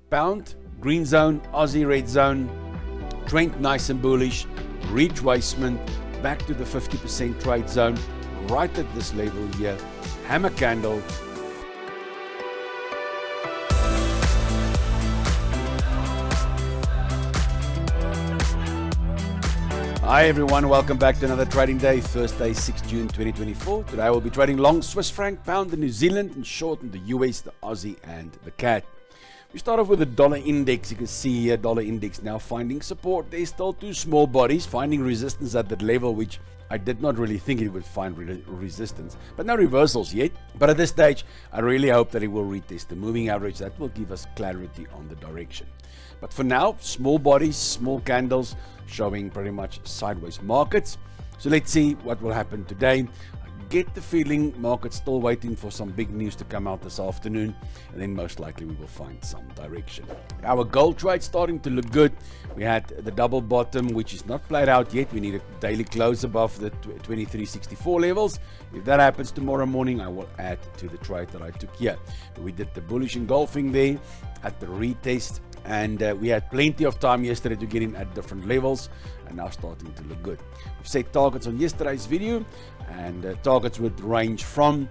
Pound, green zone, Aussie red zone, trend nice and bullish, retracement back to the 50% trade zone, right at this level here, hammer candle. Hi everyone, welcome back to another trading day, Thursday, 6 June 2024. Today I will be trading long Swiss franc, pound, the New Zealand, and short in the US, the Aussie, and the CAD. We start off with the dollar index. You can see here, dollar index now finding support. There's still two small bodies finding resistance at that level, which I did not really think it would find resistance, but no reversals yet. But at this stage, I really hope that it will retest the moving average. That will give us clarity on the direction. But for now, small bodies, small candles, showing pretty much sideways markets. So let's see what will happen today. I get the feeling market's still waiting for some big news to come out this afternoon, and then most likely we will find some direction. Our gold trade starting to look good. We had the double bottom, which is not played out yet. We need a daily close above the 2364 levels. If that happens tomorrow morning, I will add to the trade that I took here. We did the bullish engulfing there at the retest, and we had plenty of time yesterday to get in at different levels, and now starting to look good. We've set targets on yesterday's video, and targets would range from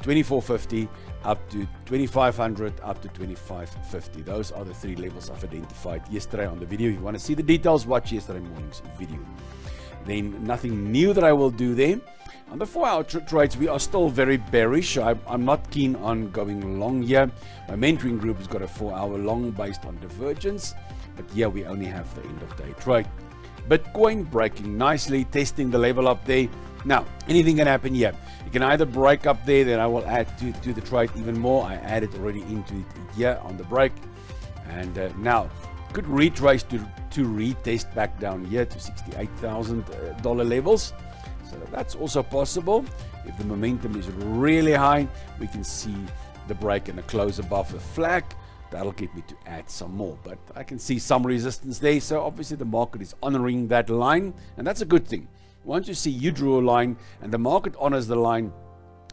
2450 up to 2500 up to 2550. Those are the three levels I've identified yesterday on the video. If you want to see the details, watch yesterday morning's video. Then nothing new that I will do there. On the 4-hour trades, we are still very bearish. I'm not keen on going long here. My mentoring group has got a 4-hour long based on divergence, but here we only have the end of day trade. Bitcoin breaking nicely, testing the level up there. Now, anything can happen here. You can either break up there, then I will add to the trade even more. I added already into it here on the break. And now, could retrace to retest back down here to $68,000 levels. So that's also possible. If the momentum is really high, we can see the break and a close above the flag. That'll get me to add some more, but I can see some resistance there. So obviously the market is honoring that line, and that's a good thing. Once you see you drew a line and the market honors the line,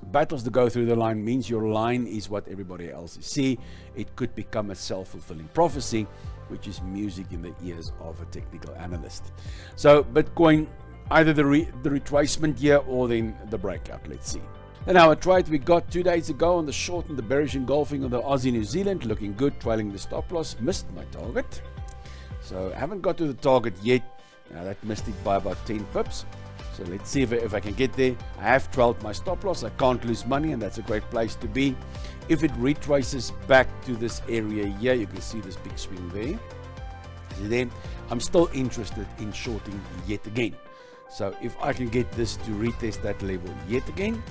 battles to go through the line, means your line is what everybody else is see. It could become a self-fulfilling prophecy, which is music in the ears of a technical analyst. So Bitcoin, either the retracement here or then the breakout. Let's see. And our trade we got 2 days ago on the short and the bearish engulfing of the Aussie New Zealand, looking good, trailing the stop loss, missed my target. So I haven't got to the target yet. That missed it by about 10 pips. So let's see if I can get there. I have trailed my stop loss. I can't lose money, and that's a great place to be. If it retraces back to this area here, you can see this big swing there. And then I'm still interested in shorting yet again. So if I can get this to retest that level yet again,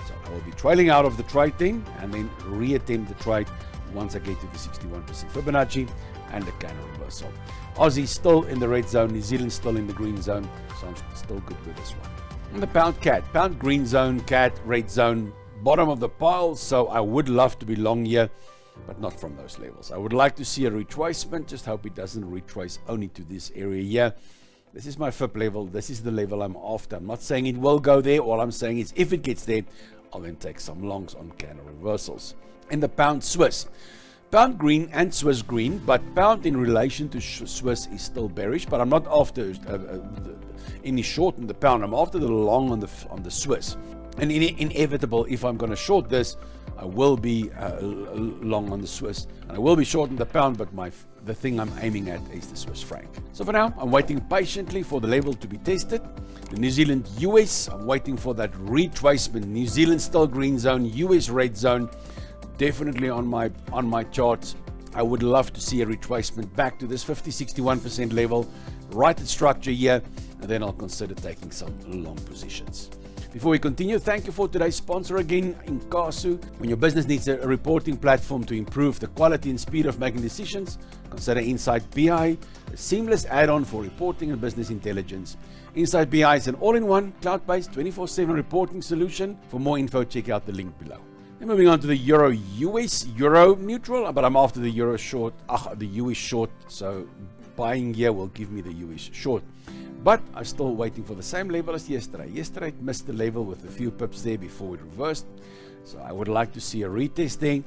so I will be trailing out of the trade then, and then reattempt the trade once I get to the 61% Fibonacci and the candle reversal. Aussie still in the red zone, New Zealand still in the green zone, so I'm still good with this one. And the pound CAD, pound green zone, CAD red zone, bottom of the pile. So I would love to be long here, but not from those levels. I would like to see a retracement. Just hope it doesn't retrace only to this area here. This is my FIB level. This is the level I'm after. I'm not saying it will go there. All I'm saying is if it gets there, I'll then take some longs on candle reversals. And the pound Swiss. Pound green and Swiss green, but pound in relation to Swiss is still bearish, but I'm not after any short in the pound. I'm after the long on the Swiss. And inevitable, if I'm going to short this, I will be long on the Swiss, and I will be short in the pound, but the thing I'm aiming at is the Swiss franc. So for now, I'm waiting patiently for the level to be tested. The New Zealand US, I'm waiting for that retracement. New Zealand still green zone, US red zone. Definitely on my charts. I would love to see a retracement back to this 50-61% level, right at structure here, and then I'll consider taking some long positions. Before we continue, thank you for today's sponsor again, Incasu. When your business needs a reporting platform to improve the quality and speed of making decisions, consider Insight BI, a seamless add-on for reporting and business intelligence. Insight BI is an all-in-one, cloud-based, 24/7 reporting solution. For more info, check out the link below. Then moving on to the Euro US, Euro neutral, but I'm after the Euro short, the US short, so buying here will give me the US short. But I'm still waiting for the same level as yesterday. Yesterday it missed the level with a few pips there before it reversed. So I would like to see a retest there.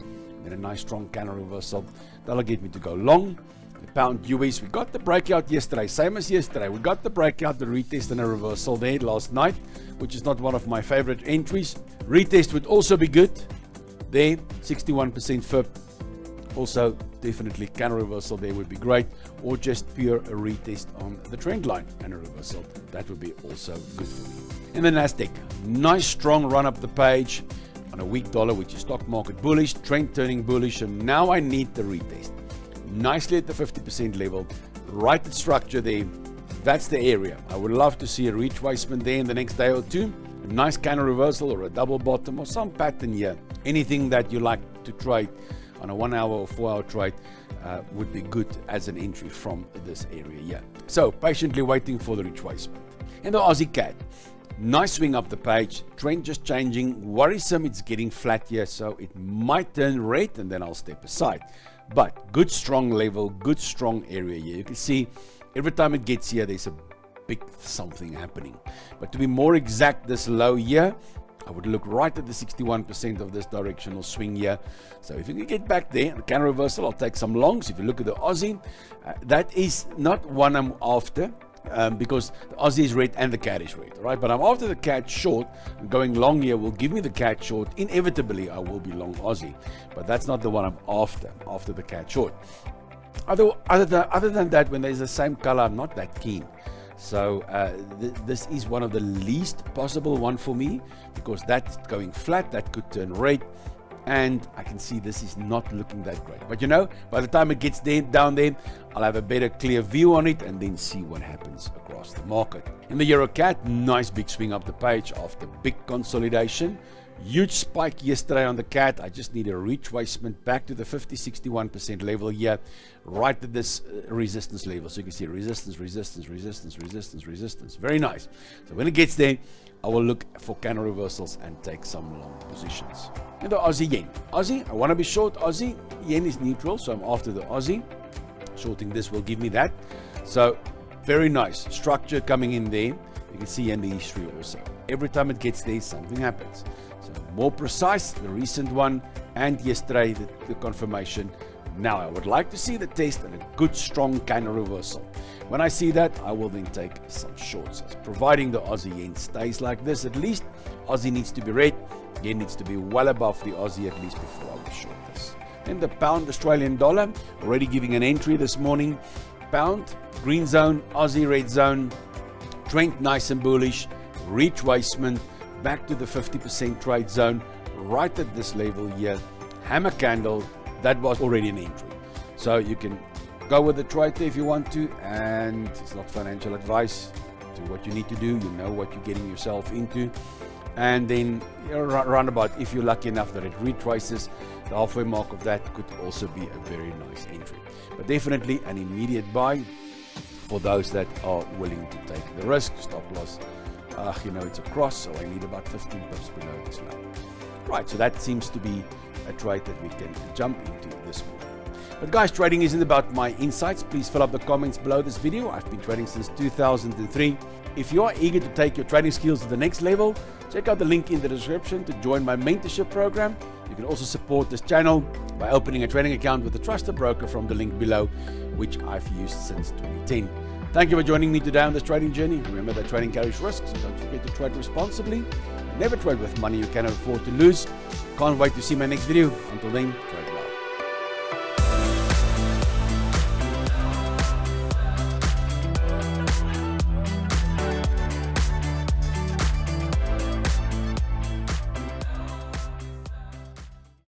then a nice strong candle reversal. That'll get me to go long. The pound US, we got the breakout yesterday, same as yesterday. We got the breakout, the retest and a reversal there last night, which is not one of my favorite entries. Retest would also be good. There, 61% FIB. Also, definitely candle reversal there would be great, or just pure a retest on the trend line and a reversal. That would be also good for me. In the Nasdaq, nice strong run up the page on a weak dollar, which is stock market bullish, trend turning bullish, and now I need the retest. Nicely at the 50% level, right at structure there. That's the area. I would love to see a retracement there in the next day or two. A nice candle reversal or a double bottom or some pattern here. Anything that you like to trade on a 1 hour or 4 hour trade would be good as an entry from this area here. So patiently waiting for the retracement. And the Aussie CAD, nice swing up the page, trend just changing, worrisome it's getting flat here, so it might turn red and then I'll step aside. But good strong level, good strong area here. You can see every time it gets here there's a big something happening. But to be more exact, this low here, I would look right at the 61% of this directional swing here. So if you can get back there, the candle reversal, I'll take some longs. If you look at the Aussie, that is not one I'm after. Because the Aussie is red and the CAD is red, right? But I'm after the CAD short, and going long here will give me the CAD short. Inevitably, I will be long Aussie, but that's not the one I'm after the CAD short. Other than that, when there's the same color, I'm not that keen. So this is one of the least possible one for me, because that's going flat, that could turn red. And I can see this is not looking that great. But you know, by the time it gets down there, I'll have a better clear view on it and then see what happens across the market. In the Euro CAD, nice big swing up the page after big consolidation. Huge spike yesterday on the CAD. I just need a retracement back to the 50-61% level here, right at this resistance level. So you can see resistance, resistance, resistance, resistance, resistance. Very nice. So when it gets there, I will look for candle reversals and take some long positions. And the Aussie Yen. Aussie, I want to be short Aussie. Yen is neutral, so I'm after the Aussie. Shorting this will give me that. So very nice structure coming in there. You can see in the history also. Every time it gets there, something happens. So more precise, the recent one, and yesterday the confirmation. Now I would like to see the test and a good strong candle reversal. When I see that, I will then take some shorts. Providing the Aussie Yen stays like this, at least Aussie needs to be red. Yen needs to be well above the Aussie at least before I will short this. Then the pound Australian dollar, already giving an entry this morning. Pound, green zone, Aussie red zone, trend nice and bullish, retracement back to the 50% trade zone, right at this level here. Hammer candle, that was already an entry. So you can go with the trade there if you want to, and it's not financial advice. Do what you need to do, you know what you're getting yourself into. And then roundabout, if you're lucky enough that it retraces, the halfway mark of that could also be a very nice entry. But definitely an immediate buy for those that are willing to take the risk. Stop loss, you know, it's a cross, so I need about 15 pips below this level. Right, so that seems to be a trade that we can jump into this morning. But guys, trading isn't about my insights. Please fill up the comments below this video. I've been trading since 2003. If you are eager to take your trading skills to the next level, check out the link in the description to join my mentorship program. You can also support this channel by opening a trading account with a trusted broker from the link below, which I've used since 2010. Thank you for joining me today on this trading journey. Remember that trading carries risks. Don't forget to trade responsibly. Never trade with money you cannot afford to lose. Can't wait to see my next video. Until then, trade well.